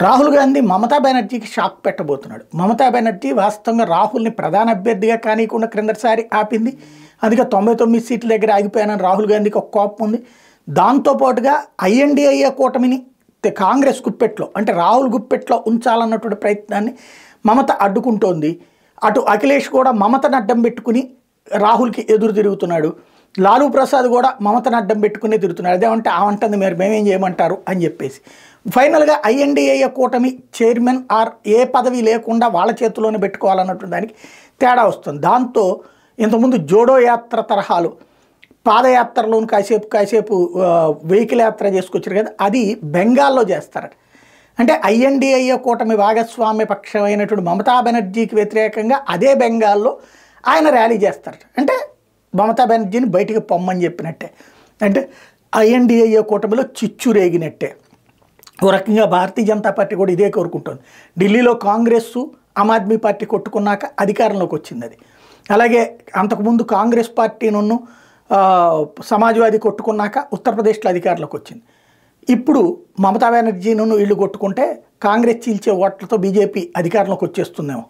Rahul Gandhi Mamata బెనర్జీకి shock పెట్టబోతున్నాడు. Mamata Banerjee వాస్తవంగా రాహుల్ని ప్రధాన అభ్యర్థిగా కానీయకుండా క్రిందటిసారి ఆపింది. అందుకే 99 సీట్ల దగ్గర ఆగిపోయానని రాహుల్ గాంధీకి ఒక కోపం ఉంది. దాంతోపాటుగా ఐఎన్డీఏ కూటమిని కాంగ్రెస్ గుప్పెట్లో అంటే రాహుల్ గుప్పెట్లో ఉంచాలన్నటువంటి ప్రయత్నాన్ని మమత అడ్డుకుంటోంది. అటు అఖిలేష్ కూడా మమతను అడ్డం పెట్టుకుని రాహుల్కి ఎదురు తిరుగుతున్నాడు. లాలూ ప్రసాద్ కూడా మమతను అడ్డం పెట్టుకునే తిరుగుతున్నాడు. అదేమంటే ఆమంటుంది మీరు మేమేం చేయమంటారు అని చెప్పేసి ఫైనల్గా ఐఎన్డీఏ కూటమి చైర్మన్ ఆర్ ఏ పదవి లేకుండా వాళ్ళ చేతిలోనే పెట్టుకోవాలన్నటువంటి దానికి తేడా వస్తుంది. దాంతో ఇంతకుముందు జోడో యాత్ర తరహాలు పాదయాత్రలోని కాసేపు వెహికల్ యాత్ర చేసుకొచ్చారు కదా, అది బెంగాల్లో చేస్తారట. అంటే ఐఎన్డీఏ కూటమి భాగస్వామ్య పక్షమైనటువంటి మమతా బెనర్జీకి వ్యతిరేకంగా అదే బెంగాల్లో ఆయన ర్యాలీ చేస్తారట. అంటే మమతా బెనర్జీని బయటికి పొమ్మని చెప్పినట్టే, అంటే ఐఎన్డీఏ కూటమిలో చిచ్చు రేగినట్టే. ఓ రకంగా భారతీయ జనతా పార్టీ కూడా ఇదే కోరుకుంటుంది. ఢిల్లీలో కాంగ్రెస్ ఆమ్ ఆద్మీ పార్టీ కొట్టుకున్నాక అధికారంలోకి వచ్చింది అది. అలాగే అంతకుముందు కాంగ్రెస్ పార్టీను సమాజ్వాదీ కొట్టుకున్నాక ఉత్తరప్రదేశ్లో అధికారంలోకి వచ్చింది. ఇప్పుడు మమతా బెనర్జీను వీళ్ళు కొట్టుకుంటే కాంగ్రెస్ చీల్చే ఓట్లతో బీజేపీ అధికారంలోకి వచ్చేస్తుందేమో.